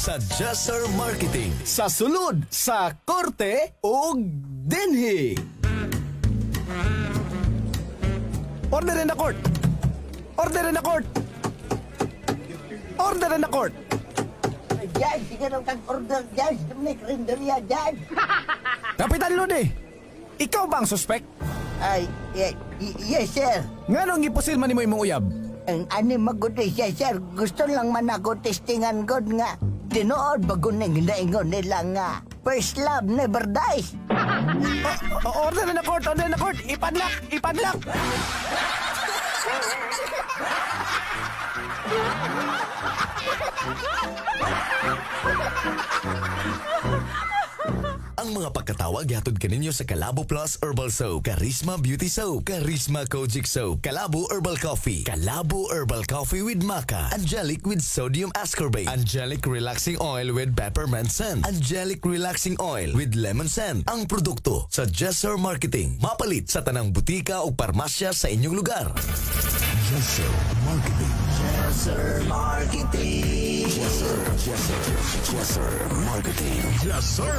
sa Jesser Marketing. Sa sulod, sa korte o dinhi. Orderin na court! Orderin na court! Orderin na court! Judge, sige nang tag-order, Judge. May karinderya, Judge. Kapitan Lodi, ikaw ba ang suspect? Ay, yes, sir. Nga nung ipusil man mo imong uyab? Ang ani maguday siya, sir. Gusto lang man ako testingan god nga. Tinuod bago nang hinaingon nila nga. First love never dies. Order na court, order na court. Ipadlock, ipadlock. Ang mga pagkatawag yatod kaninyo sa Calabo Plus Herbal Soap, Charisma Beauty Soap, Charisma Kojic Soap, Calabo Herbal Coffee, Calabo Herbal Coffee with Maca, Angelic with Sodium Ascorbate, Angelic Relaxing Oil with Peppermint Scent, Angelic Relaxing Oil with Lemon Scent. Ang produkto sa Jesser Marketing. Mapalit sa tanang butika o parmasya sa inyong lugar. Jesser Marketing. Jesser Marketing. Jesser Marketing. Jesser.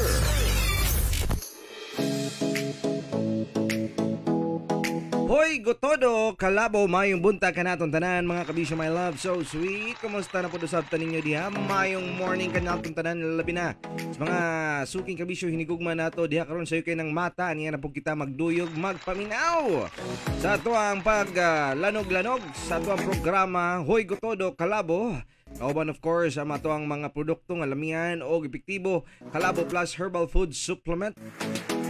Hoy, gotodo, kalabo, mayong bunta ka naton tanan, mga kabisyo, my love, so sweet. Kumusta na po dosab taninyo diha? Mayong morning ka naton tanan, labi na. Sa mga suking kabisyo, hinigugma nato, diha karon sayo kayo ng mata, niya na po kita magduyog, magpaminaw. Sa ito ang paglanog-lanog, sa ito ang programa, Hoy, gotodo, kalabo. Kauban of course, ang ato ang mga produkto nga lamian o epektibo, Calabo Plus Herbal Food Supplement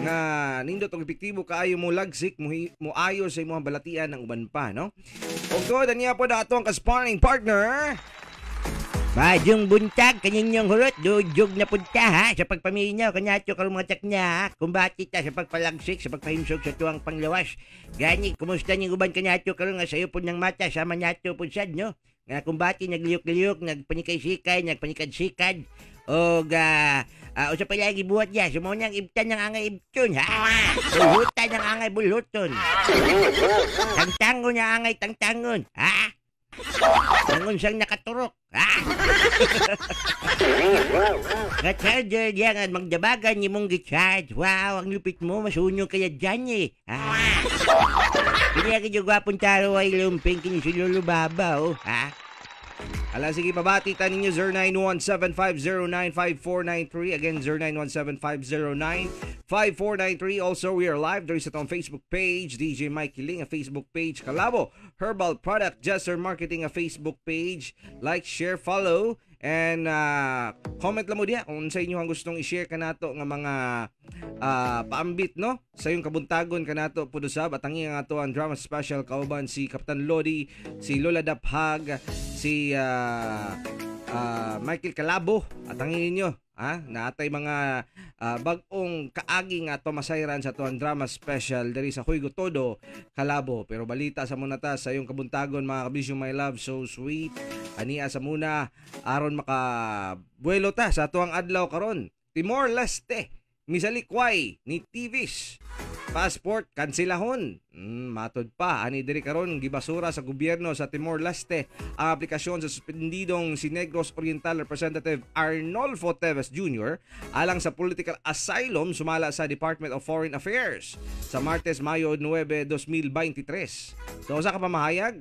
nga nindot og epektibo kaayo mo lagsik mo ayo sa imong balatian ng uban pa, no? Og to niya po dato ang ka-sparring partner. Bajong buntag kaninyong hurot, dujog na punta ha, sa pagpaminaw, kanyato karong mga tsak niya ha, kumbati ta sa pagpalagsik, sa pagpahimsog sa tuwang panglawas. Gani, kumusta niyong uban kanyato karong nga sayo po ng mata, sama nyato po sad, no? Nga kumbati, nagliyok-liyok, nagpanikay-sikay, nagpanikad-sikad, o sa palagi buhat niya, sumunang ibtan ng angay ibtun, ha? Bulhutan ng angay bulhuton. Tangtangon ng angay tangtangon, ha? Tangon siyang nakaturok, ha? Nga-charger diya nga magdabagan niyo mong gicharge. Wow, ang lupit mo, masunyong kaya dyan eh, ha? Kaya kayo gwapong taro ay lumping kinisululubaba, oh, ha? Ala, sige, pabati ta ninyo 0917-509-5493. Again, 0917-509-5493. Also, we are live. There is itong Facebook page, DJ Mikey Ling, a Facebook page. Calabo Herbal Product, Jesser Marketing, a Facebook page. Like, share, follow. And comment lang mo diya kung sa inyo ang gustong i-share ka nato nga mga paambit, no? Sa yung kabuntagon ka nato pudusab at ang nga to ang drama special kauban si Kapitan Lodi, si Lola Daphag, si Michael Calabo at ang ninyo naatay mga bagong kaagi nga to masayran sa tuang drama special diri sa Huy Gotodo Calabo. Pero balita sa muna ta sa yung kabuntagon, mga kabisyo, my love, so sweet. Ania sa muna aron makabuelo ta sa tuang adlaw karon. Timor Leste misalikway ni TVs. Passport kansilahon. Matod pa ani diri karon gibasura sa gobyerno sa Timor Leste ang aplikasyon sa suspendidong si Negros Oriental Representative Arnolfo Teves Jr. alang sa political asylum sumala sa Department of Foreign Affairs sa Martes, Mayo 9, 2023. So sa kapamahayag,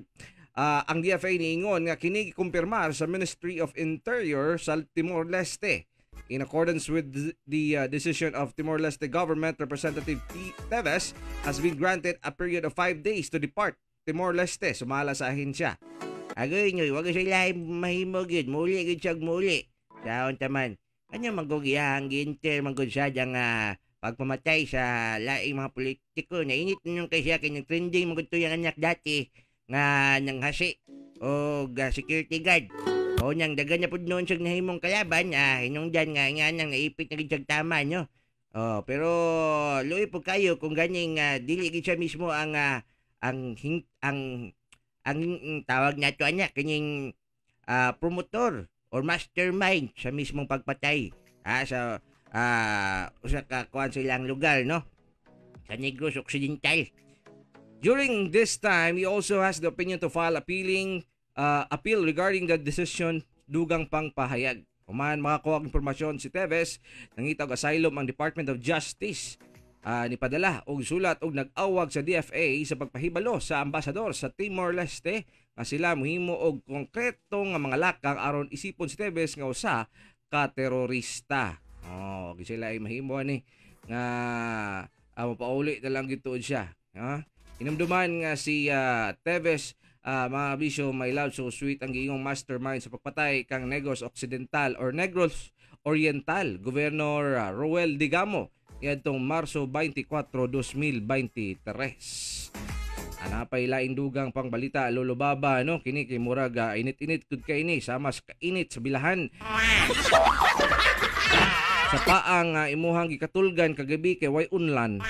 ang DFA niingon nga kini kumpirmar sa Ministry of Interior sa Timor Leste. In accordance with the decision of Timor-Leste government, Representative Teves has been granted a period of 5 days to depart Timor-Leste sumala sa ahensya. Agoy nyo, wag sa ilahin mahimog yun, muli yun siyag muli. Saon taman, kanya magugiyahang ginter, magudsad ang pagpamatay sa laing mga politiko. Nainit nyo kay siya, kanyang trending magudto yung anak dati nga nang hasi o security guard. O nang dagan na po noon siyang nahimong kalaban, hinungdan nga nang naipit na rin tama, no? Pero luwi po kayo kung ganing dili siya mismo ang tawag na ito kanyang promotor or mastermind sa mismong pagpatay sa usa ka kuan silang lugar, no? Sa Negros Occidental. During this time, he also has the opinion to file appeal regarding the decision dugang pang pahayag. Human makakuha og impormasyon si Teves, nangita og asylum ang Department of Justice. Nipadala og sulat og nag-awag sa DFA sa pagpahibalo sa ambasador sa Timor-Leste nga sila mohimo og konkreto nga mga lakang aron isipon si Teves nga usa ka terorista. Sila ay mahimo ni nga mapauli na lang gituod siya. Inumduman nga si Teves, mga bisyo, may love so sweet ang giingong mastermind sa pagpatay kang Negros Occidental or Negros Oriental Governor Roel Digamo yadtong Marso 24, 2023. Anapay laing dugang pangbalita lulubaba no kini kay murag init-init kud kay ini sama sa kainit sa bilahan. Sa paang imuhang gikatulgan kagabi kay way unlan.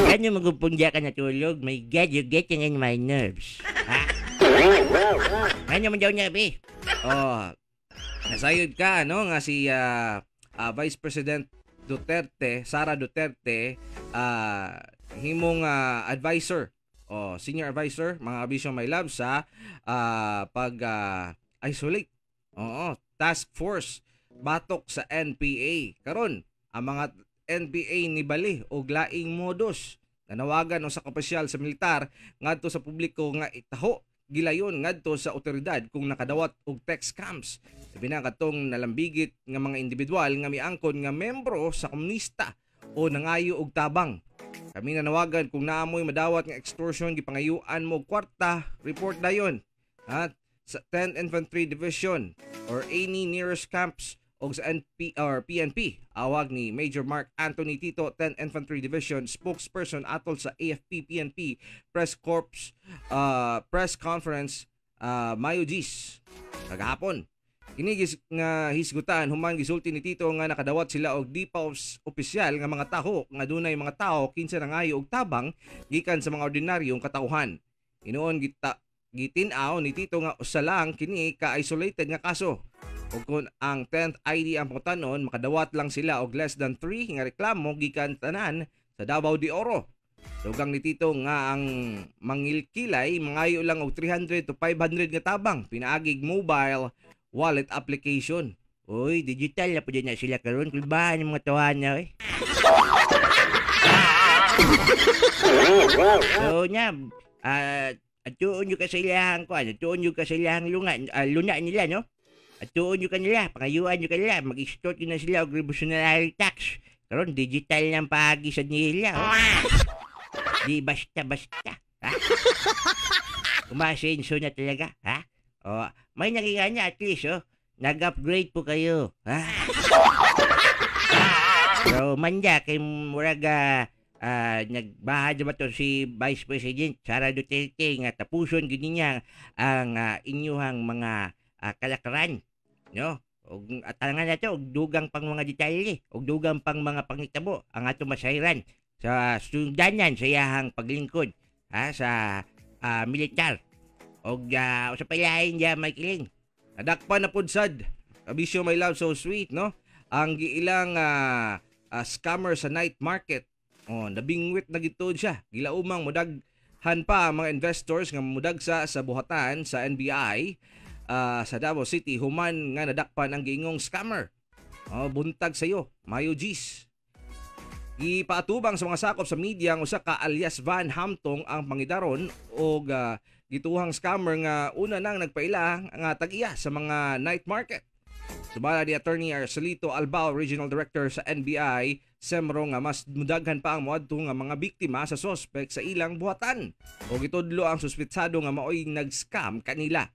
Ano magpupunja ka na tulog? My God, you're getting in my nerves. Ano man daw niya, be? Nasayod ka, no? Nga si Vice President Duterte, Sara Duterte, himong advisor, senior advisor, mga abisyo my love, sa pag-isolate. Task Force, batok sa NPA. Karon ang mga NPA ni Bali og laing modus nanawagan sa kapasyal sa militar ngadto sa publiko nga itaho gilayon ngadto sa otoridad kung nakadawat og text scams. Sabi na katong nalambigit nga mga individual nga miangkon nga membro sa komunista o nangayo og tabang. Kami nanawagan kung naamoy madawat nga extortion gipangayuan mo og kwarta, report dayon at sa 10th Infantry Division or any nearest camps o sa PNP. Awag ni Major Mark Anthony Tito, 10th Infantry Division spokesperson atol sa AFP-PNP Press Corps press conference Mayo 10 kagahapon. Kini nga hisgutan human gisulti ni Tito nga nakadawat sila og di pa opisyal nga mga taho nga dunay mga tao kinsa nangayo og tabang gikan sa mga ordinaryong katauhan. Inoon gitinaw ni Tito nga usa lang kini ka-isolated nga kaso. O kung ang 10th ID ang pangutanon, makadawat lang sila og less than 3 nga reklamo gikan tanan sa Davao de Oro. Dugang ni Tito nga ang mangilkilay mangayo lang og 300 to 500 nga tabang pinaagig mobile wallet application. Uy, digital na po dyan na sila karon. Kulbahan yung mga tawahan na, eh. So, niya, atuon nyo ka sa ilahang ko, atuon nyo ka sa ilahang luna nila, no? Atuon nyo ka nila, pangayuan nyo ka nila, mag-extort nyo na sila og revolutionary tax. Karon digital ng pagi sa nila, oh. Di basta-basta, ha? Kumasenso na talaga, ha? May nakita niya at least, nag-upgrade po kayo, ha? So, manda kay muraga nagbahad ba to si Vice President Sara Duterte nga tapuson gini niya ang inyuhang mga kalakaran, no? Og atangan nato og dugang pang mga detalye, og dugang pang mga pangitabo ang ato masayran sa sundanan sa iyahang paglingkod sa militar. Og sa palahin niya may kiling. Nadakpan na pud sad. Abisyo my love so sweet, no? Ang giilang scammer sa night market. Nabingwit na gitod siya. Gilaumang mudaghan pa ang mga investors nga mudagsa sa buhatan sa NBI sa Davao City human nga nadakpan ang giingong scammer. Buntag sayo, Mayo G's. Ipaatubang sa mga sakop sa media ang usa ka alias Van Hamtong ang pangidaron og gituhang scammer nga una nang nagpaila nga tag-iya sa mga night market. Subala ni Attorney Arcelito Albao, Regional Director sa NBI, semro nga mas mudaghan pa ang moadto nga mga biktima sa suspect sa ilang buhatan. O gitudlo ang suspetsado nga maoy nag-scam kanila.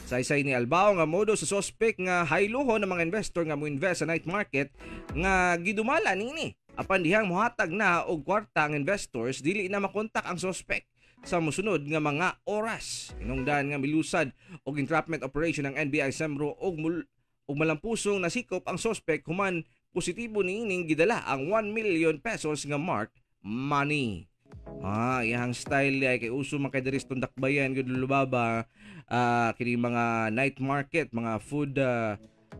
Saysay ni Albao nga modo sa suspect nga hayluhon ng mga investor nga mo-invest sa night market nga gidumala nini. Apan dihang mohatag na og kwarta ang investors dili na makontak ang suspect sa musunod nga mga oras. Hinungdan nga milusad og entrapment operation ng NBI Semro og malampusong nasikop ang suspect human positibo niining gidala ang 1 million pesos nga marked money. Iyang style ay kay uso man kay diri sa Tundakbayan gud lubaba kini mga night market, mga food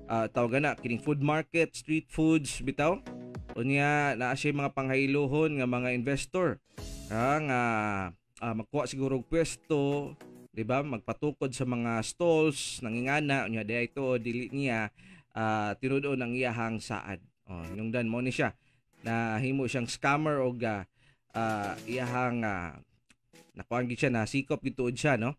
tawag na kining food market, street foods bitaw. Unya naa siya mga panghayluhon nga mga investor nga magkuha siguro og pwesto di ba? Magpatukod sa mga stalls nangingana unya diay to dili niya tinuod ang iyahang saad. Hinungdan mo ni siya na himo siyang scammer o iyahang nakuan gid siya na sikop gituod siya, no?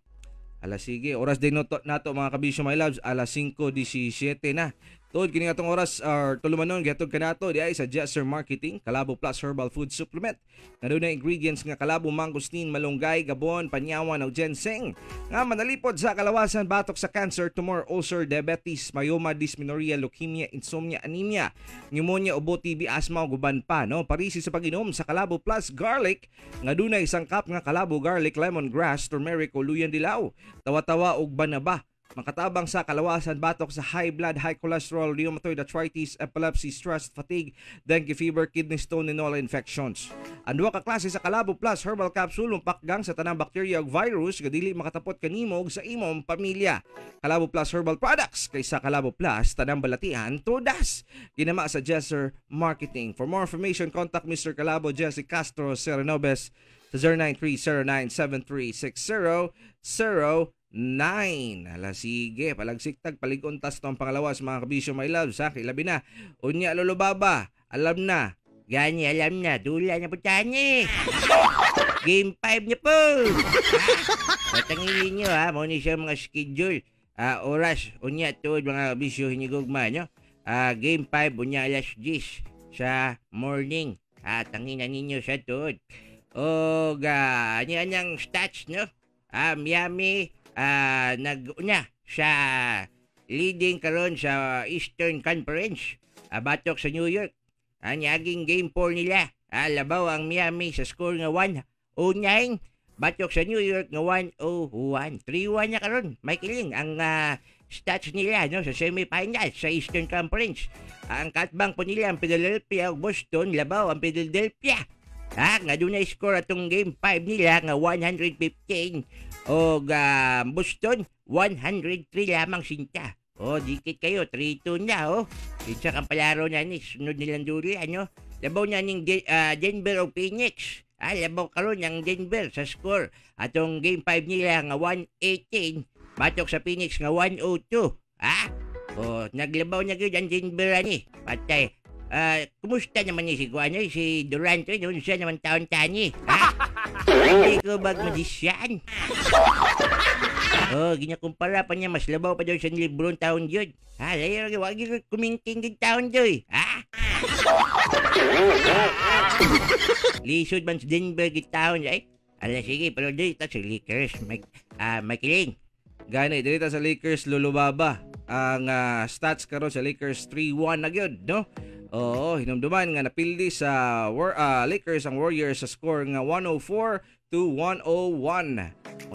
Sige, oras din nato mga kabisyo my loves, 5:17 na. Tuod kini atong oras tulumanon gihatod kanato di ay sa Jesser Marketing, Calabo Plus Herbal Food Supplement. Nga na ingredients nga kalabo, mangosteen, malunggay, gabon, panyawan ug ginseng. Nga manalipod sa kalawasan batok sa cancer, tumor, ulcer, diabetes, myoma, dysmenorrhea, leukemia, insomnia, anemia, pneumonia, ubo, TB, asthma ug uban pa, no? Parisi sa pag-inom sa Calabo Plus Garlic nga dunay isang cup nga Calabo garlic, lemongrass, turmeric o luyan dilaw. Tawa-tawa ug banaba. Makatabang sa kalawasan batok sa high blood, high cholesterol, rheumatoid arthritis, epilepsy, stress, fatigue, dengue fever, kidney stone, and all infections. Ang duha ka klase sa Calabo Plus Herbal Capsule pakgang sa tanang bacteria ug virus nga dili makatapot kanimo ug sa imong pamilya. Calabo Plus Herbal Products kaysa Calabo Plus tanang balatian todas. Ginama sa Jesser Marketing. For more information, contact Mr. Calabo Jesse Castro Serenobes sa 0930-973-6009. Sige, palagsiktag, paliguntas to ang pangalawas mga kabisyo my loves, ha? Kilabi na. Unya, Lolo Baba, alam na. Gani, alam na. Dula na po tani. Game 5 na po. Patangilin nyo, ha? Muna siya mga schedule. Oras, unya, tuod mga kabisyo hinigugma, no? Game 5, unya, alas 10 sa morning. Tanginan ninyo sa tuod. Anyang stats, no? Miami, nag-una sa leading karon sa Eastern Conference. Batok sa New York. Anyaging game 4 nila. Labaw ang Miami sa score nga 1-09. Batok sa New York nga 1-0-1. 3-1 na karon. May kiling ang stats nila, no, sa semifinals sa Eastern Conference. Ang katbang po nila ang Philadelphia ug Boston. Labaw ang Philadelphia. Nga doon na score atong game 5 nila nga 115 o Boston 103 lamang sinta. Dikit kayo, 3-2 na, Kinsa kang palaro na ni, sunod nilang duli, Labaw na ning Denver o Phoenix. Labaw karon ang Denver sa score. Atong game 5 nila nga 118, batok sa Phoenix nga 102. Naglabaw na gyud ang Denver ani. Patay. Kumusta naman ni si si Durant, doon siya naman taon-tani. Hindi ko magmadisyan. Ginakumpara pa niya, mas labaw pa daw siya ni Lebron taon yun. Layo, wag yung kumingking din taon doy. Lisod man sa Denver git taon, sige, pero dito sa Lakers, may kiling. Gani, dito sa Lakers, lulubaba. Ang stats karon sa Lakers 3-1 na gyud, no? Hinumduman nga napildi sa Lakers ang Warriors sa score nga 104-101.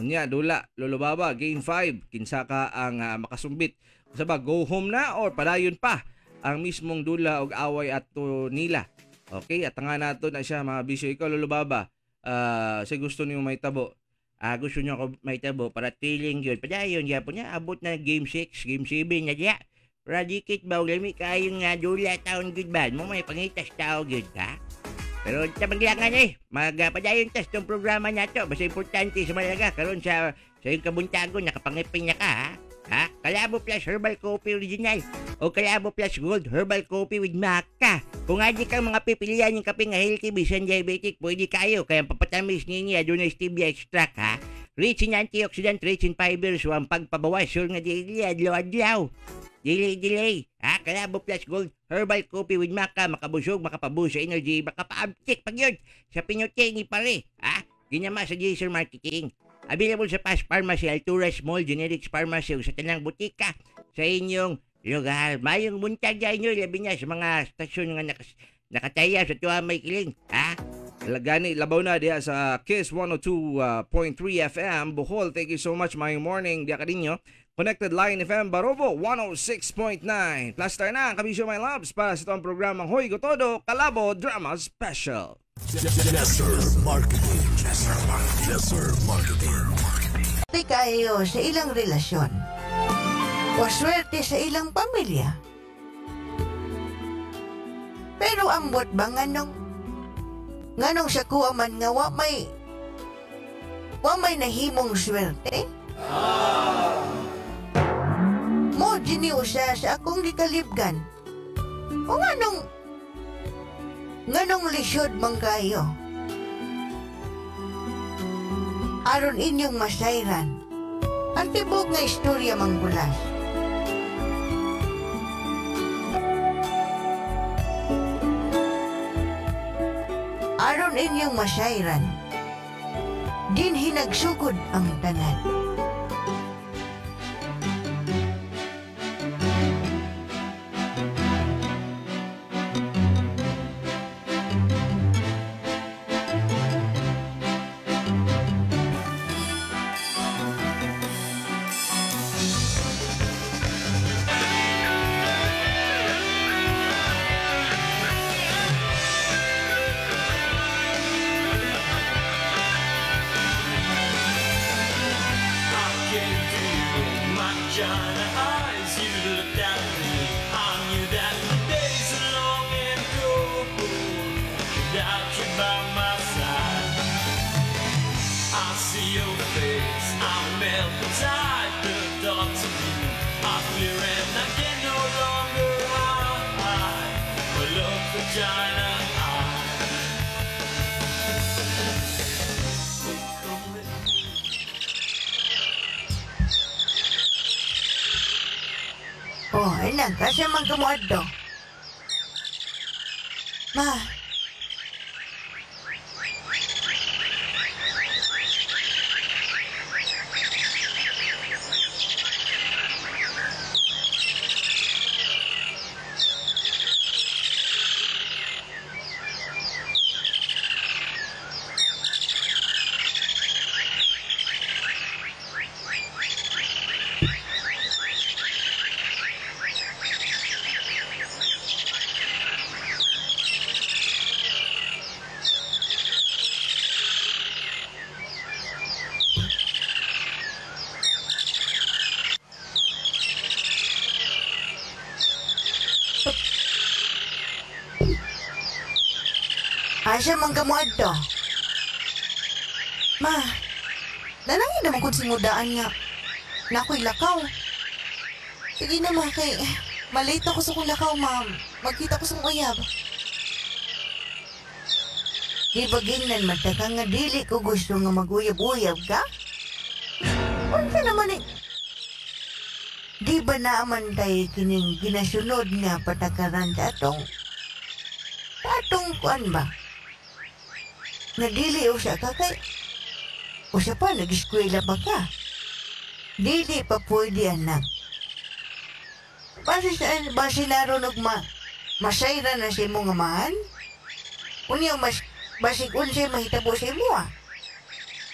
Unya, dula, lulubaba, game 5. Kinsa ka ang makasumbit. Sa ba, go home na or padayon pa ang mismong dula og away ato nila. Okay, at nga nato na siya mga bisyo. Ikaw, lulubaba, sa gusto niyo may tabo. Gusto niyo ako may tabo para tiling yun. Padayon, yapon niya, abot na game 6, game 7 na diya. Radikit ba, lami kayong dula taon good ba? Mo may pangitas tao good, ha? Pero tabaglangan magpadayon tas tong programa na to. Basta importante sa malaga. Karon sa yung kabuntagon, nakapangipin niya ka, ha? Calabo Plus Herbal Coffee Original o Calabo Plus Gold Herbal Coffee with Maca. Kung adi kang mga pipilian yung kape nga healthy, bisan diabetic, pwede kayo. Kaya papatamis niya doon na stevia extract, ha? Rich in antioxidant, rich in fibers, ang pagpabawas, sure nga dili adlaw-adlaw. Delay. Calabo Plus Gold Herbal Coffee with Maca. Makabusog, makapabuso energy, makapaabtik pag yun. Sa pinyutingi pare. Ginama sa Jesser Marketing. Available sa Fast Pharmacy, Altura Small Generics Pharmacy o sa tanang butika sa inyong lugar. Mayong buntag dyan nyo, labi niya sa mga stasyon nga nakataya sa tuwa may kiling. Gani, labaw na diya sa Kiss 102.3 FM Bohol. Thank you so much. Mayong morning diya ka ninyo. Connected Line FM Barobo 106.9. Plaster na ang kabisyo my loves para sa itong programang Hoy Gotodo Calabo Drama Special. Jesser Marketing. Jesser Marketing. Di kayo sa ilang relasyon o swerte sa ilang pamilya. Pero ambot ba nganong sa kuwaman nga wa may nahimong swerte? Mo giniusa sa akong gikalibgan. O nganong lisyod man kayo. Aron inyong masayran. Ang tibok nga istorya manggulas. Aron inyong masayran. Din hinagsugod ang tanan. China eyes, you looked at me. I knew that the days are long and cold without you by my side. I see your face, I'm melting inside. The thoughts of you are clear and I can no longer hide. But look for China eyes. Oh, anak, kasi man kamuadto. Ma. Asa man kamuadto? Ma, nanangin naman kung simudaan nga na ako'y lakaw. Sige na ma, kay malate ako sa kong lakaw, ma'am. Magkita ko sa kong uyab. Di bagingnan mataka nga dili ko gusto nga maguyab-uyab ka? Ano naman eh? Di ba naaman tayo kining ginasunod nga patakaran sa atong kuan ba? Nadili o siya ka kay o siya pa nag-eskwela pa ka. Dili pa pwede anak. Basi naroon masayra na si mong amahan? Unya basig unsay mahitabo si mo ah.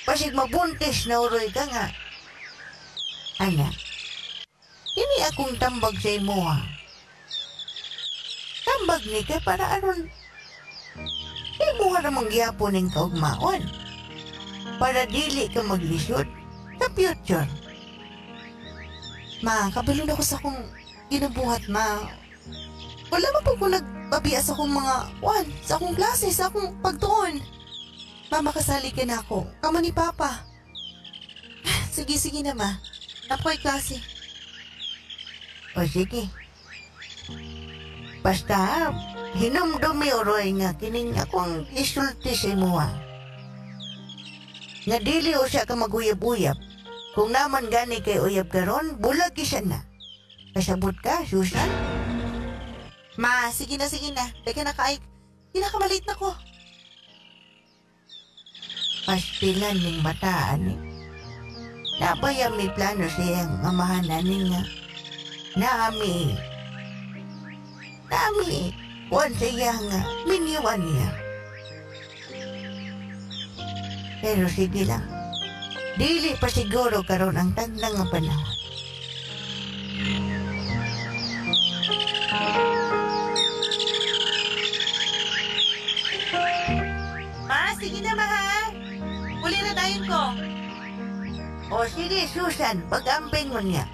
Basig mabuntis na uroy ka nga. Anak, hindi akong tambag sa imo ha. Tambag ni ka para aron. Di mo ka namang gyapon ng kaugmaon. Para dili ka maglisod sa future. Ma, kabalon ako sa akong ginabuhat, ma. Wala pa po kung nagpabiya sa akong mga, sa akong klase, sa akong pagtuon. Mama, kasali ka na ako. Kamo ni Papa. Sige na, ma. Napoy klase. O sige. Basta, hinumdumi oroy nga kining akong isulti sa imuha. Nga dili o siya ka maguyab-uyab. Kung naman gani kay uyab karon, bulag isa na. Kasabot ka, Susan? Ma, sige na. Teka na kaay. Kinakamalit na ko. Pastilan ng bataan eh. Napayang may plano siyang amahanan nga. Nami, kuwan siya nga, miniwan niya. Pero sige lang, dili pa siguro karon ang tagdang nga panahon. Ma, sige na, ma, ha? Huli na tayo ko. O sige, Susan, pag-amping mo niya.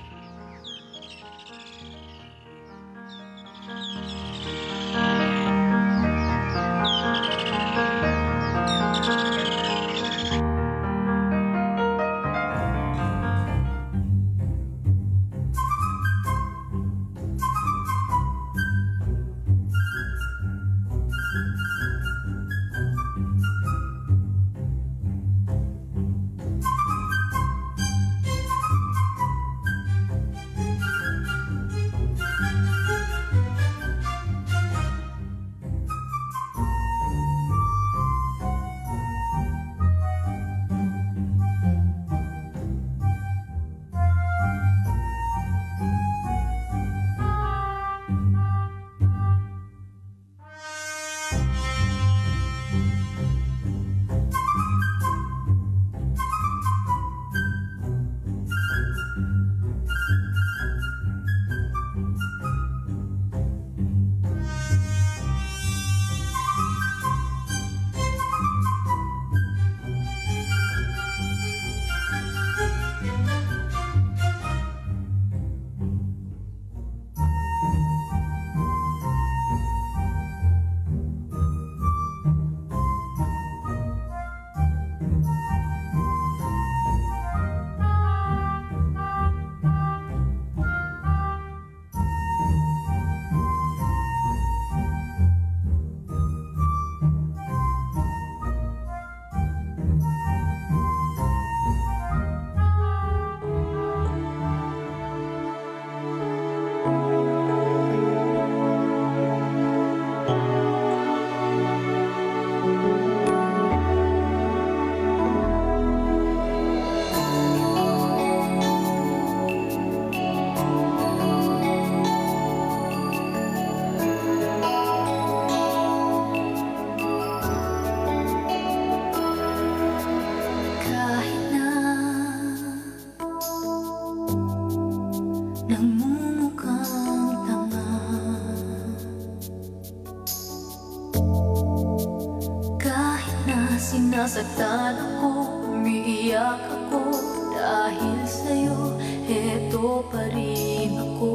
Sinasaktan ako, umiiyak ako, dahil sa'yo, heto pa rin ako.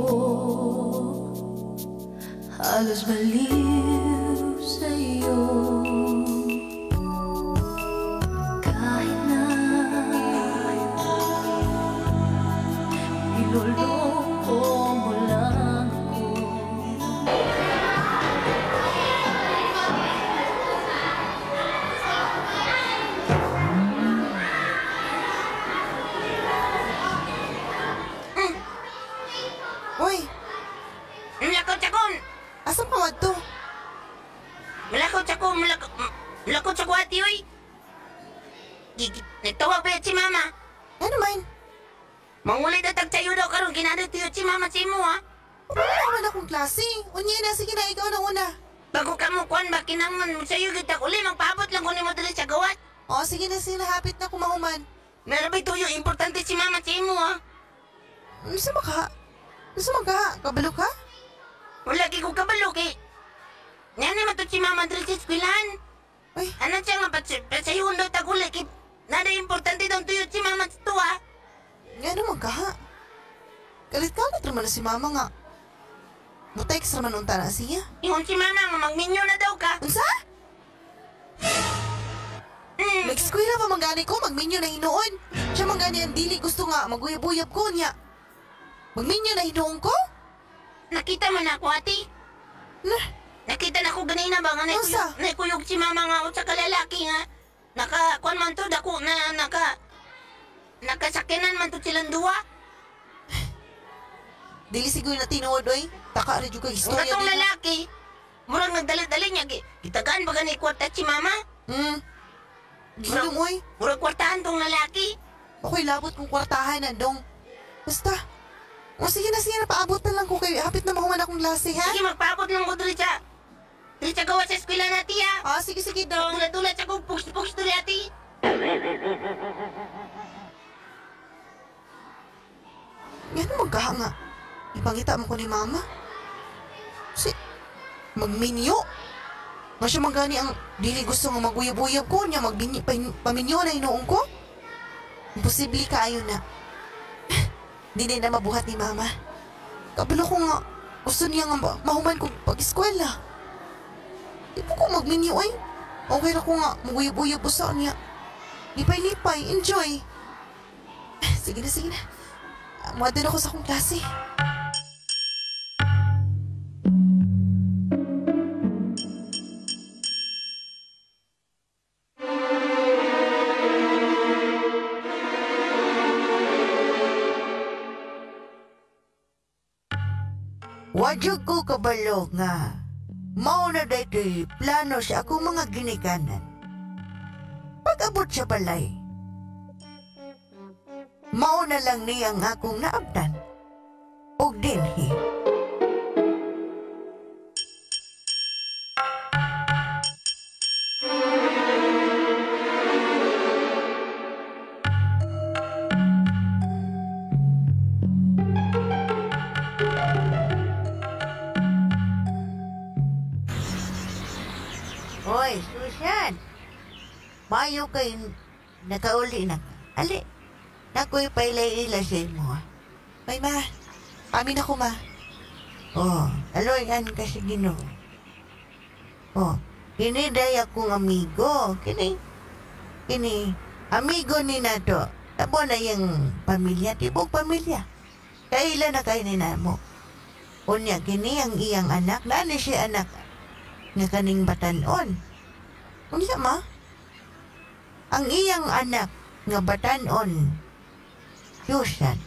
Halos baliw sa'yo. Kahit na niloloko mo lang ako. Uy, Malakot sakon! asa pa madto? Malakot sakon! Malakot sa kwati, oy! Nagtawag pa si mama. Ano man? Mangulit na tagsayo daw karon kinadatiyo si mama si mo, ha? Wala naman akong klase. Unya na, sige na, ikaw na una. Bago ka mo kuhan ba kinangman mo sa'yo kita uli, magpaabot lang kunin mo dali sa gawat. O, sige na, hapit na kumahuman. Narabay tuyo, importante si mama si mo, ha? Gusto mo ka? Kabalo ka? Wala kay ko kabalo kay. Nga naman to si mama dali sa eskwelahan. Uy, Ano siya nga, pasayo daw taguli kay. Nada importante daw tuyo si mama sa to, ha? nga naman ka ha? Kalit-kalit naman na si mama nga. Butay ka sa naman unta na siya. Ingon si mama nga, magminyo na daw ka. Unsa? Nag-eskwela pa manggani ko, magminyo na hinuon. Siya manggani ang dili gusto nga, maguyab-uyab ko niya. Magminyo na hinuon ko? Nakita man ako, ati. Nakita na ko ganina ba nga Unsa? naikuyog si mama nga o sa kalalaki nga. Nakakuan man to, dako na nakasakinan man to silang duwa. Dili siguro na tinuod, oy. Taka rin yung Ang istorya katong nila. lalaki, murag nagdala-dala niya. Gitagaan ba ganay kwarta si mama? Ginong, oy. Murag kwartahan tong lalaki. Ako'y labot kong kwartahan na dong. Basta. O sige na, paabot na lang ko kayo. Hapit na mahuman akong klase, ha? Sige, magpaabot lang ko dali sa gawa sa eskwela nati, ha? Sige, dong. Tulad-tulad sa kong pugs-pugs dali, ati. Yan naman ka nga. Ipangita mo ko ni mama. Magminyo. Nga siya manggani ang dili gusto nga maguyab-uyab ko niya. Paminyo na inuong ko. Imposible kaayo na. Dili na mabuhat ni mama. Kabalo ko nga. Gusto niya nga mahuman ko pag-eskwela. Di po ko magminyo ay. Okay na ko nga. Maguyab-uyab po sa niya. Lipay-lipay. Enjoy. Sige na. Muha din ako sa akong klase. Wadyo ko kabalo nga. Mao na daytoy plano sa akong mga ginikanan. Pag-abot sa balay, mao na lang niyang akong naabdan. Og dinhi. Hoy, Susan. Mayo kay nakauli na ka. Ali, nako'y pailay-ila sa imo. Ay, ma. Amin ako, ma. Oh, aloyan ka sa Ginoo. Oh, kini day akong amigo. Kini, amigo ni nato. Tabo na yung pamilya, tibok pamilya. Kailan na kayo ni namo. Unya, kini ang iyang anak. Nani siya anak nga kaning batanon. Unya, ma. Ang iyang anak nga batanon, Susan.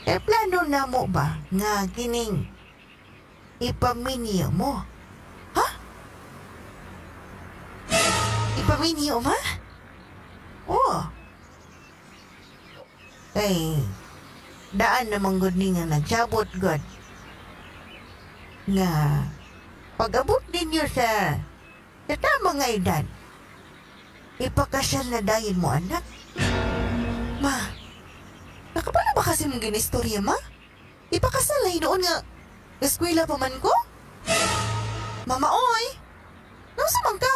Plano na mo ba nga kining ipaminyo mo? Ipaminyo, ma? Oo. Kay, daan namang gud ni nga nagsabot gud. Nga, pag-abot ninyo sa tamang nga edad, ipakasal na dahin mo, anak. Ma. Nakapala ba kasi mong ginistorya, ma? Ipakasal na hinoon nga. Eskwela pa man ko? Mama, oy. Nausa man ka?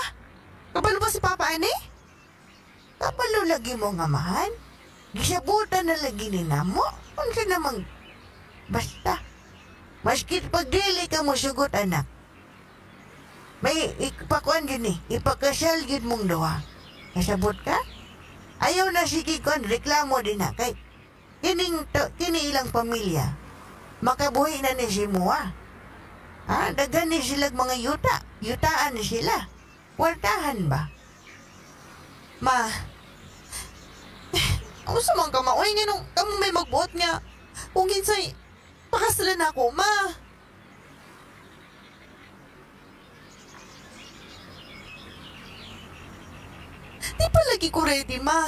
Kabalo ba si Papa, ani? Kapalo lagi mo nga man. Gisabutan na lagi ni namo. Unsa namang basta. Maskit pagdili ka mo sugot anak. May ipakuan yun eh. Ipakasal yun mong duha. Kasabot ka? Ayaw na sige kon reklamo din na kay kini ilang pamilya. Makabuhi na ni si Mua. Dagan ni silag mga yuta. Yutaan ni sila. Wartahan ba? Ma, ako sa mga kamaway nga nung kamo may magbuot nga. Kung hinsay, pakasalan ako, ma. Di pa lagi ko ready, ma.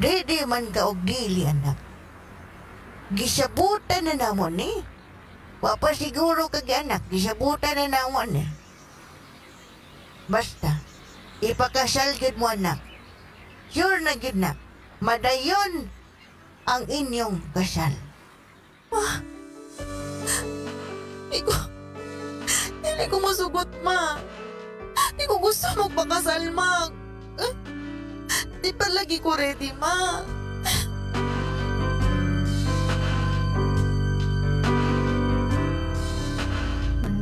Dede man ka og dili anak. Gisabutan na namon ni. Wapa siguro kag anak, gisabutan na namon ni. Basta, ipakasal gid mo anak. Sure na gid na. Madayon ang inyong kasal. Hindi ko masugot, ma. Hindi ko gusto magpakasal, ma. Di pa lagi ko ready, ma.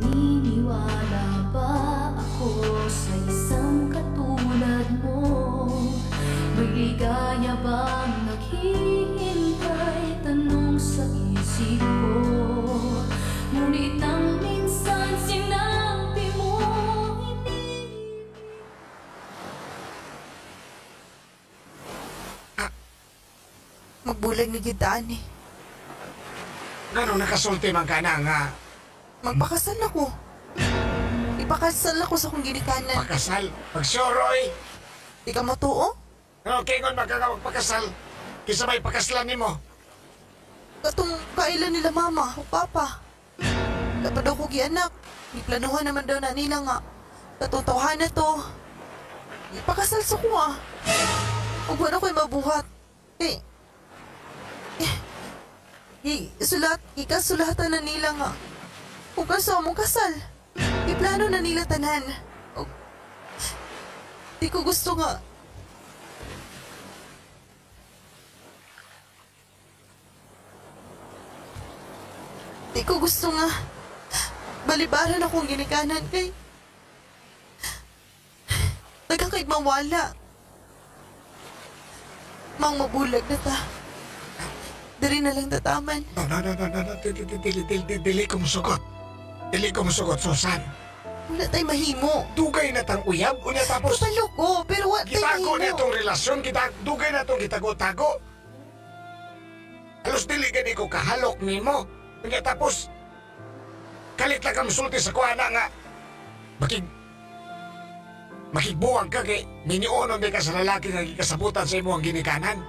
Maniniwala ba ako sa isang katulad mo? May ligaya bang naghihintay? Tanong sa isip ko. Ngunit nang minsan sinabi mo hindi. Magbulag na gitaan eh. Ganun nakasulti man ka na nga. Magpakasal ako. Ipakasal ako sa kong ginikanan. Pakasal. Pagsuroy. Di ka matuo? Okay, kung magkakapagpakasal. Kisa may pakaslan ni mo. Katong kailan nila mama o papa. Dapat daw ko gianak. Iplanuhan naman daw na nila nga. Katutawhan na to. Ipakasal sa kuha. Huwag mo na ko'y mabuhat. Ikasulatan na nila nga. Kung kaso mong kasal. Iplano na nila tanan. Di ko gusto nga. Di ko gusto nga. Balibaran akong ginikanan kay. Dagang kahit mawala. Mang mabulag na ta. Dari na lang tataman. No. Dili ko musugot. Dili ko musugot, Susan. Wala tayo mahimo. Dugay na tang uyab. Unya tapos, Kapalo ko, pero wala tayo gitago na mahimo. itong relasyon. Dugay na itong gitago-tago. Halos dili gani ko kahalok ni mo. Unya tapos, kalit lang kang sulti sa kuha na nga. Makigbuwag ka kay minionon di ka sa lalaki nga gikasabutan sa imo ang ginikanan.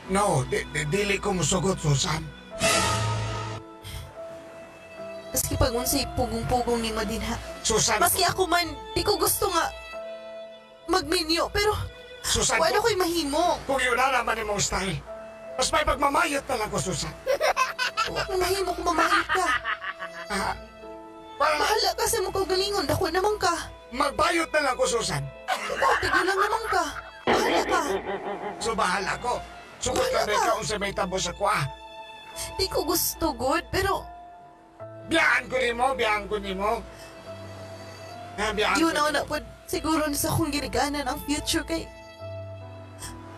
No, dili ko musugot, Susan. Maski pag unsay pugong-pugong ni Madinha. Susan, Maski ako man, di ko gusto nga magminyo, pero Susan, wala ko'y mahimo. kung yun na naman imong style, mas may pagmamayot na lang ko, Susan. Wala kong mahimo kung mamahal ka. Bahala ka sa mong kagalingon, dako naman ka. Magbayot na lang ko, Susan. Ikaw, tigil lang naman ka. Bahala ka. So bahala ko. Sugot ka na ikaw sa may tabo sa kuha. Di ko gusto, good, pero Biyaan ko ni mo. Biyaan yun ko. na po siguro na sa kong ginikanan ang future kay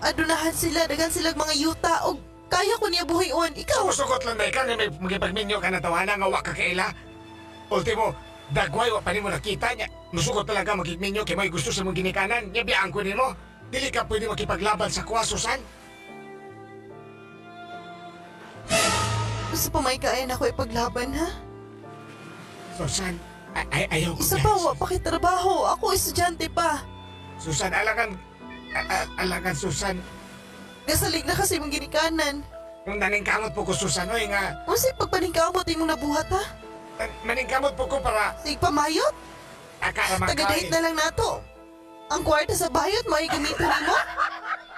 adunahan sila, dagan silang mga yuta o kaya ko niya buhayon. Ikaw, Sugot lang na ikaw nga may magipagminyo ka na tawanan nga wa ka kaila. Ultimo, dagway wa pa ni mo nakita niya. Nusugot talaga magigminyo kay may gusto sa mong ginikanan. Niya biyaan ko ni mo. Dili ka pwede makipaglaban sa kuha, Susan. gusto pa may kaya na ako ipaglaban, ha? Susan, ayaw ko Isa yan. pa, wa pa kay trabaho. Ako estudyante pa. Susan, alagan, Susan. Gasalig na kasi mong ginikanan. Kung naningkamot po ko, Susan, oy nga. Unsay pagpaningkamot imong nabuhat, ha? Maningkamot po ko para Sig pamayot? akara Taga-date na lang nato. Ang kwarta sa bayot, may gamitin mo?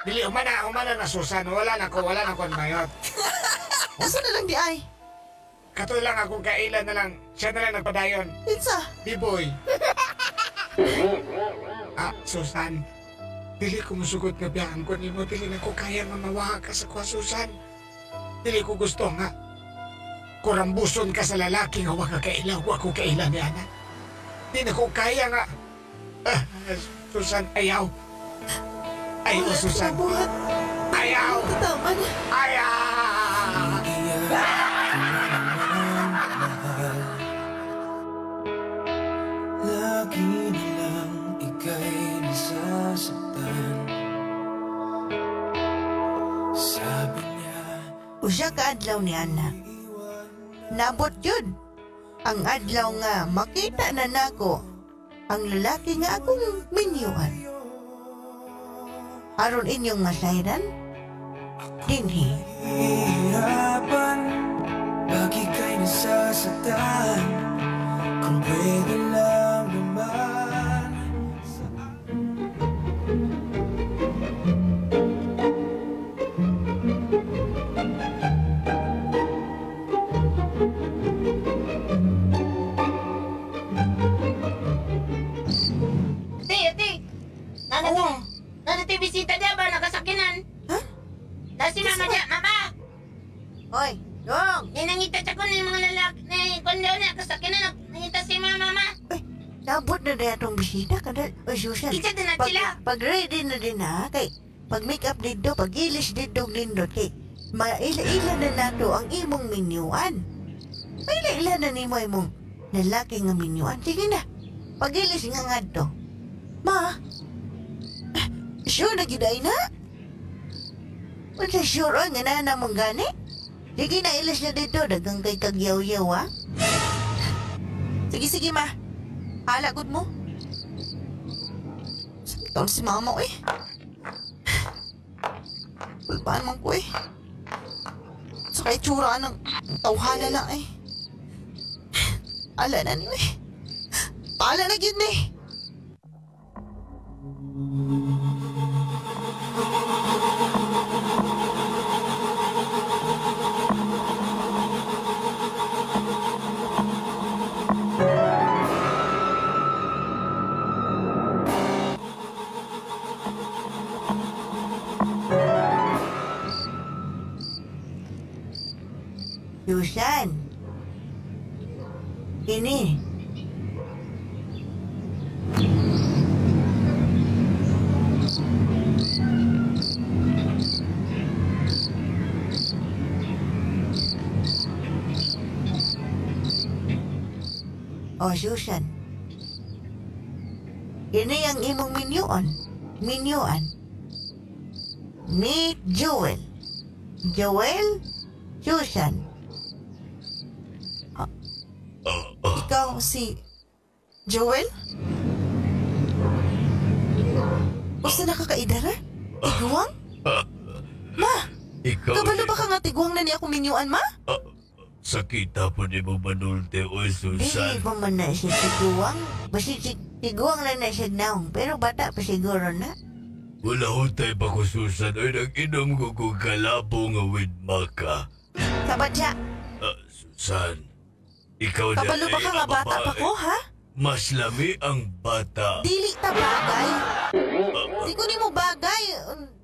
Dili, umana na, Susan. Wala na ko ang mayot. Asa na lang di ay? Katoy lang akong kailan na lang. Siya na lang nagpadayon. Itsa, Biboy. Susan. Dili ko musugot nga biyaan ko nimo, dili na ko kaya nga mawaha ka sa kuha, Susan. Dili ko gusto nga kurambuson ka sa lalaki nga waka kaila, wako kaila ni Ana. Di na ko kaya nga. Susan, ayaw. Ayaw, Susan. Mabuhat. Ayaw. Tama na. Ayaw. Lagi na lang ika'y nasasaktan. Sabi niya, Usa ka adlaw ni Ana. Nabot yun. Ang adlaw nga makita na nako ang lalaki nga akong minyuan. Aron inyong masayran? Dinhi. hihirapan pag ika'y nasasaktan. Kung pwede lang naman. Ate! Nana tayo bisita niya ba? Nakasakinan? Ha? Dahil si mama niya, mama! Oy, dong! Ninangita siya ko ng mga lalaki na kondaw niya kasakinan. Nangita si mama. Nabot na na itong bisita kada. Oy, Susan. Isa din na sila. Pag ready na din ha, kay pag make up dito, pag ilis dito nindot, kay maila-ila na nato ang imong minyuan. Maila-ila na ni mo imong lalaki nga minyuan. Sige na, pag ilis nga nga to. Ma, sure na giday na? Wala sure o, nga na mong gani? Sige na, ilis na dito, dagang kay kagyaw-yaw ha? Sige, ma. Halagod mo. Sakit si mama ko eh. Kulpaan man ko eh. Sa itsura ng tawhala lang eh. Ala na niyo eh. Ala na yun eh. Susan. Ini. Oh, Susan. Ini ang imong minyuan. Meet Joel. Joel? Susan. Ikaw si Joel? Usa na kakaidaran? Tiguang? Ma! Ikaw Kabalo ba ka nga tiguang na niya akong minyuan, ma? sakita po ni mo manulte o Dili Susan. pa man na siya tiguang. Basi tiguang na siya naong. Pero bata pa siguro na. Wala hutay pa ko Susan ay nag-inom ko kung kalabo nga with maka. Sabat siya. Susan, ikaw na Kabalo ba ka nga bata pa ko, ha? Mas lami ang bata. Dili ta bagay. Di ko ni mo bagay.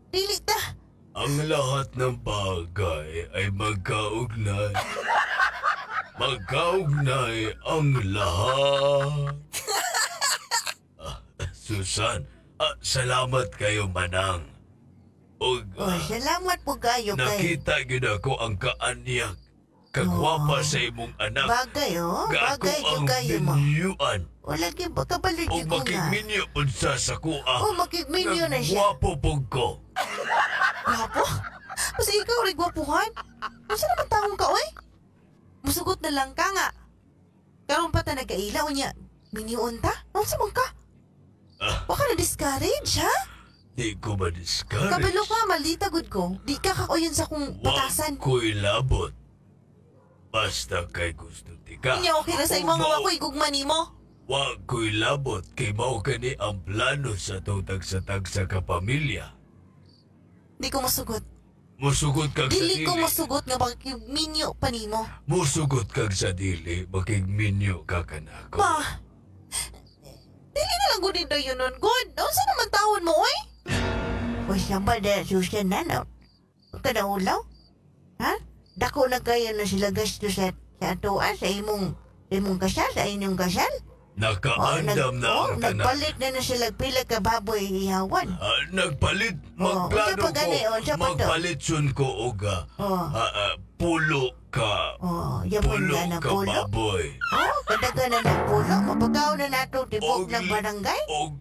Dili ta. Ang lahat ng bagay ay magkaugnay. Magkaugnay ang lahat. Susan, salamat kayo manang. Og, Salamat po kayo kay... nakita gid ako ang kaanyak. Kagwapa sa imong anak. Bagay, oh. Gago Bagay ang yung kayo mo. binyuan. Wala kayo ba? Kabalid O ko nga. makigminyo po sa kuha. Oh, makigminyo na siya. Gwapo po ko. Gwapo? Kasi ikaw rin gwapuhan. Masa naman taong ka, oy? Musugot na lang ka nga. Karoon pa ta nagkailaw niya. Minyoon ta? Masa man ka? Baka na-discourage, ha? Di ko ma-discourage. Kabalo ka, malita good ko. Di ka kakuyan sa kong batasan. Wa ko'y labot. Basta kay gusto ti ka. Inya okay na sa imong nga ako'y gugma nimo. Wa ko'y labot kay mao kani ang plano sa tutag sa tagsa ka pamilya. Di ko masugot. Musugot kag sa Dili dili. ko masugot nga minyo pa nimo. Musugot kag sa dili, makigminyo ka kanako. Ma, dili na lang ako dito yun nun, good. Unsa naman taon mo, oy? O siya ba dahil Susan na, no? Kadaulaw? Ha? Dako na kayo na sila gasto sa atuan, sa imong kasal, sa inyong kasal? Nakaandam na ang tanan. Nagpalit na sila pila ka baboy ihawan. Nagpalit, magplano unsa pa gani, ko, unsa pa to? magpalit sun ko og pulo ka, Yapon ka na pulo? baboy. Kadaga na ng pulo, mapagaw na nato tibok ng barangay? Og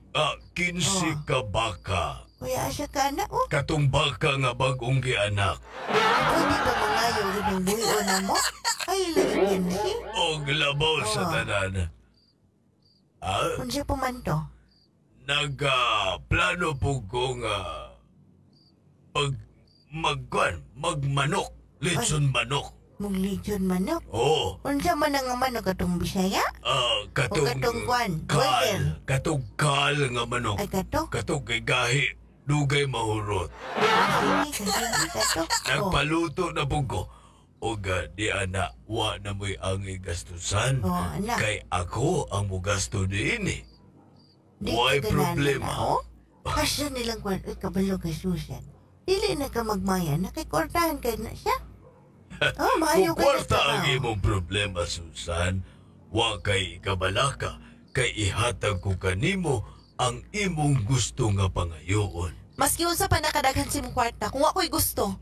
15 ka baka. Kuya, asa ka na, Katong baka nga bagong gianak. Pwede ba mangayo rin ang buyo na mo? Ay, lagyan si. Og labaw sa tanan. Unsa pa man to? Plano po ko nga magmanok. Litson manok. Muglitsyon manok? Oo. Unsa man ang manok katong Bisaya? katong kwan? Golden? Katong kal nga manok. Ay, kato? Katong kay gahi. Dugay mahurot. Sige, kato. Nagpaluto na po ko. Oga, di ana, wa na mo'y angay gastusan. Anak. Kay ako ang mugasto din eh. Di Why ka problema? Kasya nilang kwan, kabalo kay Susan. Dili na ka magmaya, nakikwartahan ka na siya. Maayo ka na Kukwarta ang imong problema, Susan. Wa kay kabalaka, kay ihatag ko kanimo ang imong gusto nga pangayoon. Maski unsa pa nakadaghan si mong kwarta, kung ako'y gusto.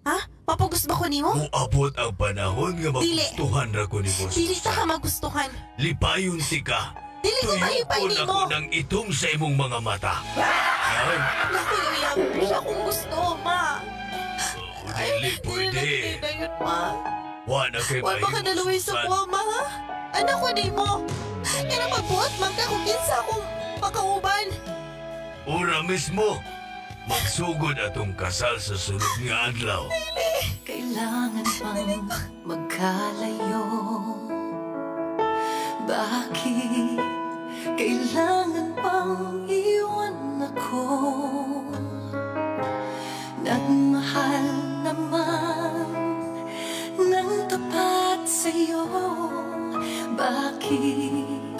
Ha? Mapagust ba ko nimo? Muabot ang panahon nga magustuhan ra ko nimo, Dili ta ka Susan. magustuhan. Lipayon ti ka. Dili ko malipay Tuyokon nimo. ako ng itom sa imong mga mata. Ay, Naku, uyab. Siya kung gusto, ma. dili pwede. Dili na yun, ma. Wa na kay Wala ba ka naluwi sa Susan. kuha, ma, ha? Anak ko nimo. Kaya magbuhat man ka kung kinsa akong makauban. Ura mismo, magsugod atong kasal sa sunod nga adlaw. Kailangan pang magkalayo. Bakit kailangan pang iwan ako? Nagmahal naman ng tapat sa'yo. Bakit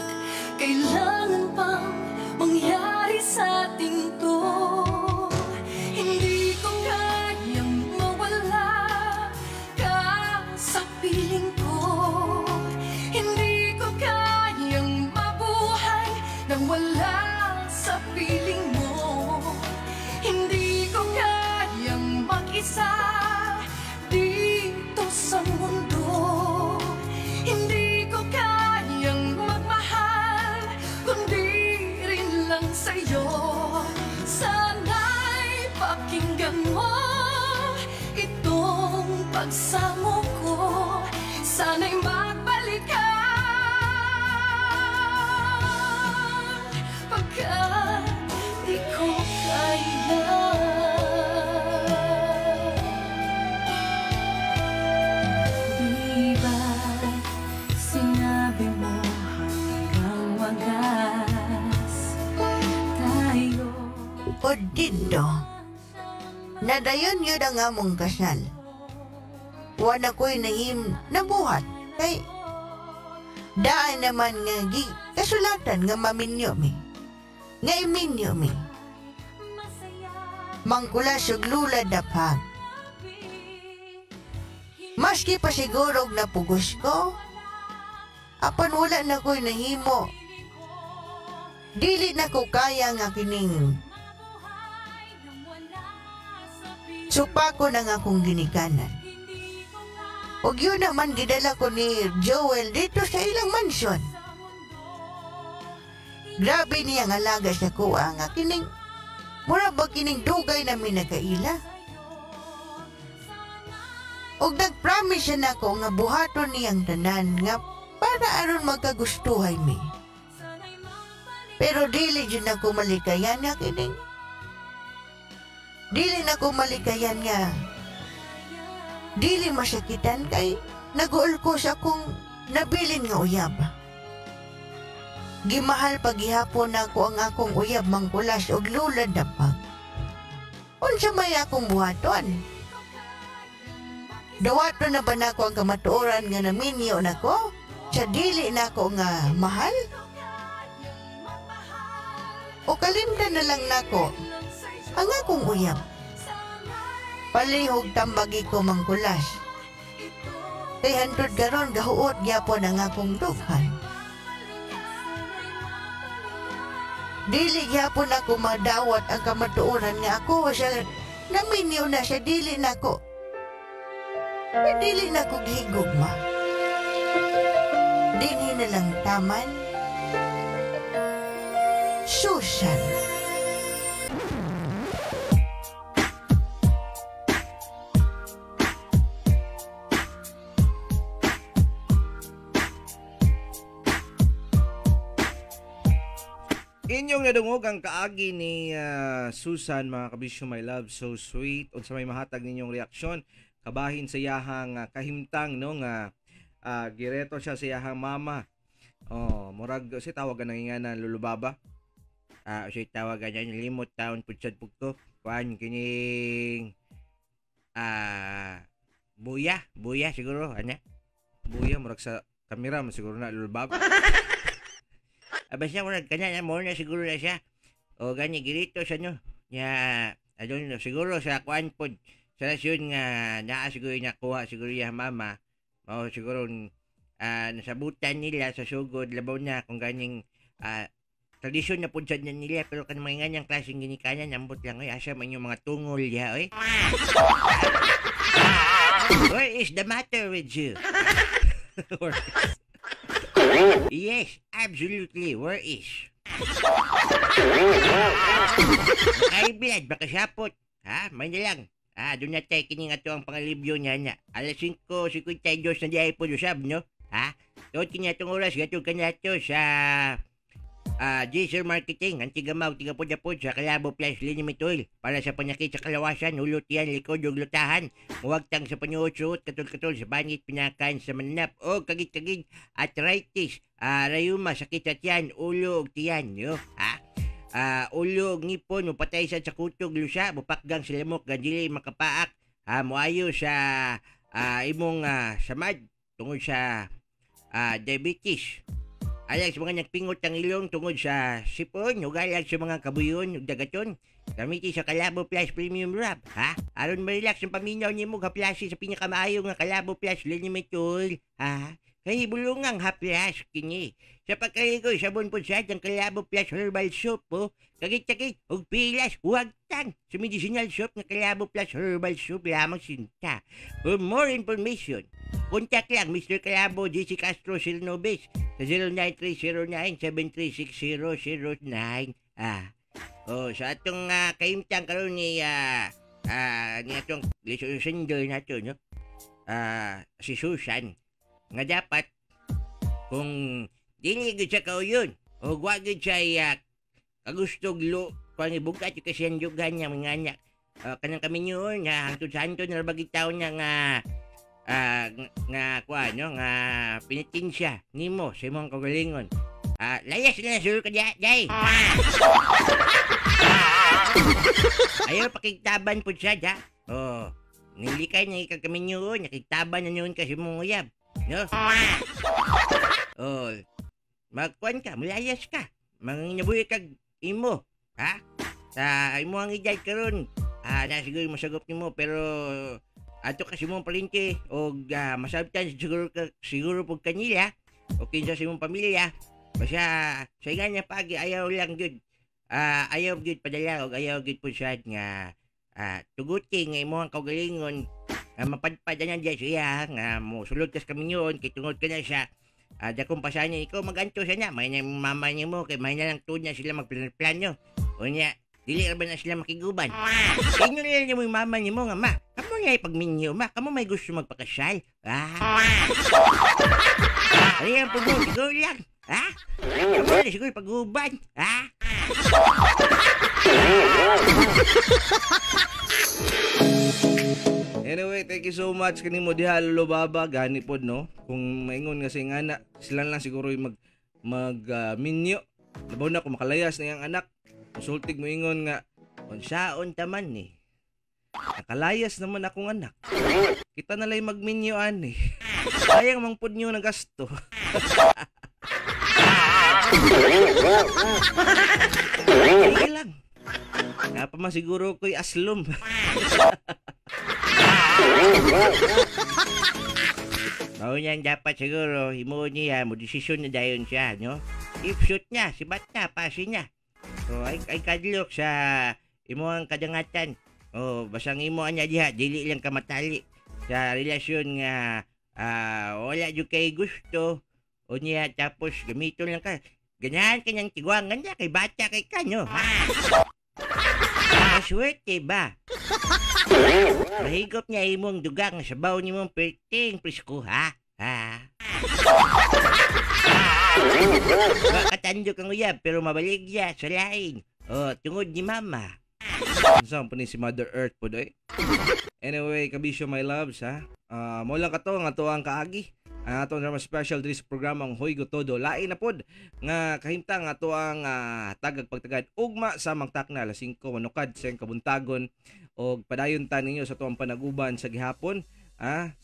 kailangan pang mangyari sa ating to? Hindi ko kayang mawala ka sa piling ko. Hindi ko kayang mabuhay nang wala sa piling mo. Hindi ko kayang mag-isa dito sa mundo. Hindi ko kayang magmahal kundi rin lang sa'yo. Sana'y pakinggan mo itong pagsamo ko. Sana'y magbalikan pagkat di ko kaya. Di ba't sinabi mo hanggang wagas tayo? O dito, nadayon yun ang among kasal. Wala ko'y nabuhat. Kay, daan naman nga kasulatan nga maminyo mi. Nga iminyo mi. Mangkula suglula dapag. Maski pa sigurog na pugos ko, apan wala na ko'y nahimo. Dili na ko kaya nga kining supa ko na nga kong ginikanan. O yun naman gidala ko ni Joel dito sa ilang mansyon. Grabe niyang alaga sa kuha nga kining mura ba kining dugay na minakaila. Og nag-promise siya na ko nga buhaton niyang tanan nga para aron magkagustuhay mi. Pero dili dyan ako malikayan nga kining. Dili na ko malikayan nga. Dili masakitan kay naguol ko sa kong nabilin nga uyab. Gimahal paghihapon ako ang akong uyab mangkulas og lulad dapag. Unsa may akong buhaton? Dawato na ba nako ang kamatuoran nga naminyo nako? Sa dili nako nga mahal? O kalimtan na lang nako. Ang akong uyab. Palihog tambagi ko mangkulas. 300 garon gahuot gyapon ang akong dughan. Dili gyapon ako madawat ang kamatuoran nga ako siya naminyo na siya dili nako. Dili nako gihigugma. Dinhi na lang taman. Susan. Inyong nadungog ang kaagi ni Susan, mga kabisyo, my love, so sweet. Unsa may mahatag ninyong reaksyon kabahin sa iyahang kahimtang no nga gireto siya sa iyahang mama. Oh, murag si tawagan nang ingana lulubaba. Si tawagan niya limot taon putsad pugko. Kuan kining buya siguro ana. Buya murag sa kamera mo siguro na lulubaba. Basta murag kanya mo na siguro na siya. O gani girito sa nyo. Ya adon siguro sa kuan pod. Sa rasyon nga naa siguro nakuha siguro ya mama. Mao siguro nasabutan nila sa sugod labaw na kung ganing tradisyon na punjad na nila pero kan mga nganyang klaseng ginikanan ambot lang oy asa man yung mga tungol ya oy. What is the matter with you? Yes, absolutely. Where is? Ay blood, baka sapot. Ha? May na lang. Doon na tayo kining ato ang pangalibyo niya niya. Alas 5:52 na diay po usab, no? Ha? Tuot kanya itong oras, gatong kanya ito sa Jaser Marketing, ang tigamaw, tigapod-apod sa Calabo Plus Liniment Oil para sa panyakit sa kalawasan, hulot yan, likod, ug lutahan, muwagtang sa panyuot-suot, katol-katol sa bangit, pinakan sa mananap, o kagig-kagig, arthritis, rayuma, sakit sa tiyan, ulo, ug tiyan, yo, ha? Ulo, ug ngipon, mupatay sa kutog, lusa, mupakgang sa lamok, gandili, makapaak, muayo sa imong samad, tungod sa diabetes. Alag sa mga nagpingot ang ilong tungod sa sipon, ug alag sa mga kabuyon ug dagaton. Gamiti sa Calabo Plus Premium Wrap, ha? Aron ma-relax ang paminaw nimo gaplasi sa pinakamaayo nga Calabo Plus Liniment Oil, ha? Kay bulungang haplas kini. Sa pagkaligoy sabon po sa ang Calabo Plus Herbal Soap, po. Kagit-kagit ug pilas, huwagtang sa medicinal soap nga Calabo Plus Herbal Soap lamang sinta. For more information, contact lang Mr. Calabo GC Castro Silnobis sa 09309736009. Sa atong kaimtang karon ni atong listener nato, no? Si Susan nga dapat kung dili gid siya kauyon o wa gid siya kagustog kung ibugat yung kasyandugan niya mga anak kanang kami yun hangtod sa hantod na bagitaw niya nga pinitin siya nimo sa imong kagalingon. Layas na sur ka day. Ayaw pakigtaban po siya da. Nilikay niya ikagkami yun, nakigtaban na yun kasi mong uyab. No? Magkuhan ka, mulayas ka. Manginabuhi kag imo. Ha? Sa imo ang iday karon. Na siguro masagop nimo pero ato kasi mong palinti o masabtan siguro pag kanila o kinsa sa imong pamilya. Basta sa nga niya pag ayaw lang gud. Ayaw gud padala o ayaw gud po siya nga tuguti nga imo ang kaugalingon. Mapadpad na dyan siya nga musulod kas kami yun kay tungod ka na siya dakong pasahan niya ikaw maganto siya niya may na mama niya mo kay may na lang tuod na sila magplan nyo o niya dili ba na sila makiguban inyo nila niya mo yung mama niya mo nga ma kamo niya ipagminyo ma kamo may gusto magpakasyal ano yan po mo siguro lang kamo na siguro ipag-uban Anyway, thank you so much kanimo diha lulubaba gani pod no. Kung maingon nga sing anak, sila lang siguro minyo. Labaw na kung makalayas na yang anak. Musultig mo ingon nga unsaon taman ni. Nakalayas naman akong anak. Kita na lay magminyo ani. Sayang mang pud niyo na gasto. Sige lang. Napasiguro ko'y aslom. Mao niyan dapat siguro, imo niya, mo desisyon na dayon siya, no? If shoot niya, si bata, pasin niya. So, ay kadlok sa imo ang kadangatan. Basang imo anya diha, dili lang ka matali sa relasyon nga wala jud kay gusto. O niya, tapos gamito lang ka. Ganyan kanyang tiguangan niya, kay bata kay kanyo, ha? Maswerte ba? Mahigop niya imong dugang sa baw ni mong perting presko, ha? Makatandok ang uyab pero mabalik niya sa laing. Tungod ni mama. Saan po ni si Mother Earth po doy? Anyway, kabisyo my loves, ha? Mo lang ka to, nga to ang kaagi. Ang ato naman special diri sa programang Hoy Go Todo. Lain na pod nga kahimtang ato ang tagag pagtagad ugma sa mangtakna alas 5 manukad sa kabuntagon og padayon ta ninyo sa tuang panaguban sa gihapon.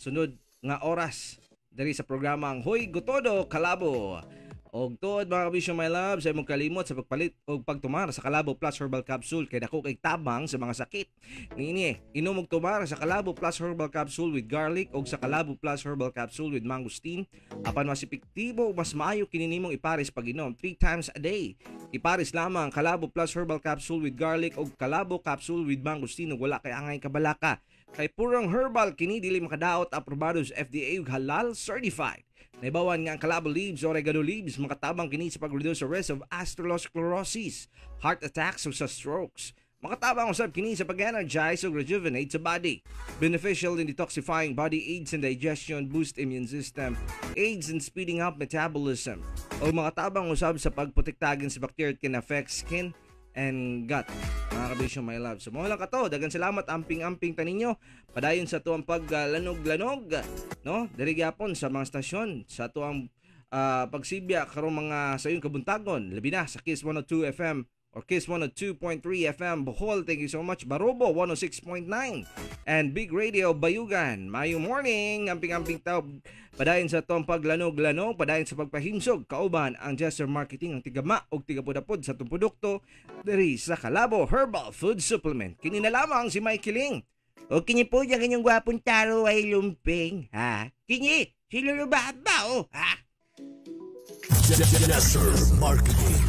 Sunod nga oras diri sa programang Hoy Go Todo Kalabo. Og tuod mga kabisyo my love, sa imong kalimot sa pagpalit og pagtumar sa Kalabo Plus Herbal Capsule kay dako kay tabang sa mga sakit. Nini, inom og tumar sa Kalabo Plus Herbal Capsule with garlic og sa Kalabo Plus Herbal Capsule with mangosteen. Apan mas epektibo ug mas maayo kini nimong ipares pag-inom 3 times a day. Ipares lamang Kalabo Plus Herbal Capsule with garlic og Kalabo Capsule with mangosteen ug wala kay angay kabalaka. Kay purong herbal kini dili makadaot aprobado sa FDA ug halal certified. Naibawan nga ang Kalabo leaves o oregano leaves makatabang kini sa pag-reduce sa risk of atherosclerosis, heart attacks o sa strokes. Makatabang usab kini sa pag-energize o rejuvenate sa body. Beneficial in detoxifying body, aids in digestion, boost immune system, aids in speeding up metabolism. O makatabang usab sa pagprotektagin sa bacteria can affect skin and gut. Mga kabisyo my love. So mga lang ka to. Dagan salamat amping-amping taninyo. Padayon sa tuang paglanog-lanog. No? Diri gyapon sa mga stasyon. Sa tuang pagsibya karong mga sayong kabuntagon. Labi na sa Kiss 102 FM or Kiss 102.3 FM Bohol. Thank you so much. Barobo 106.9 and Big Radio Bayugan. Mayong morning. Amping-amping tao. Padayon sa tuang paglanog-lanog. Padayon sa pagpahinsog. Kauban ang Jester Marketing ang tigama o tigapod-apod sa itong produkto diri sa Kalabo Herbal Food Supplement. Kini na lamang si Mikey Ling. O kini po dyan kanyang gwapong taro ay lumping, ha? Kini, si Lolo Baba, ha? Jester Marketing.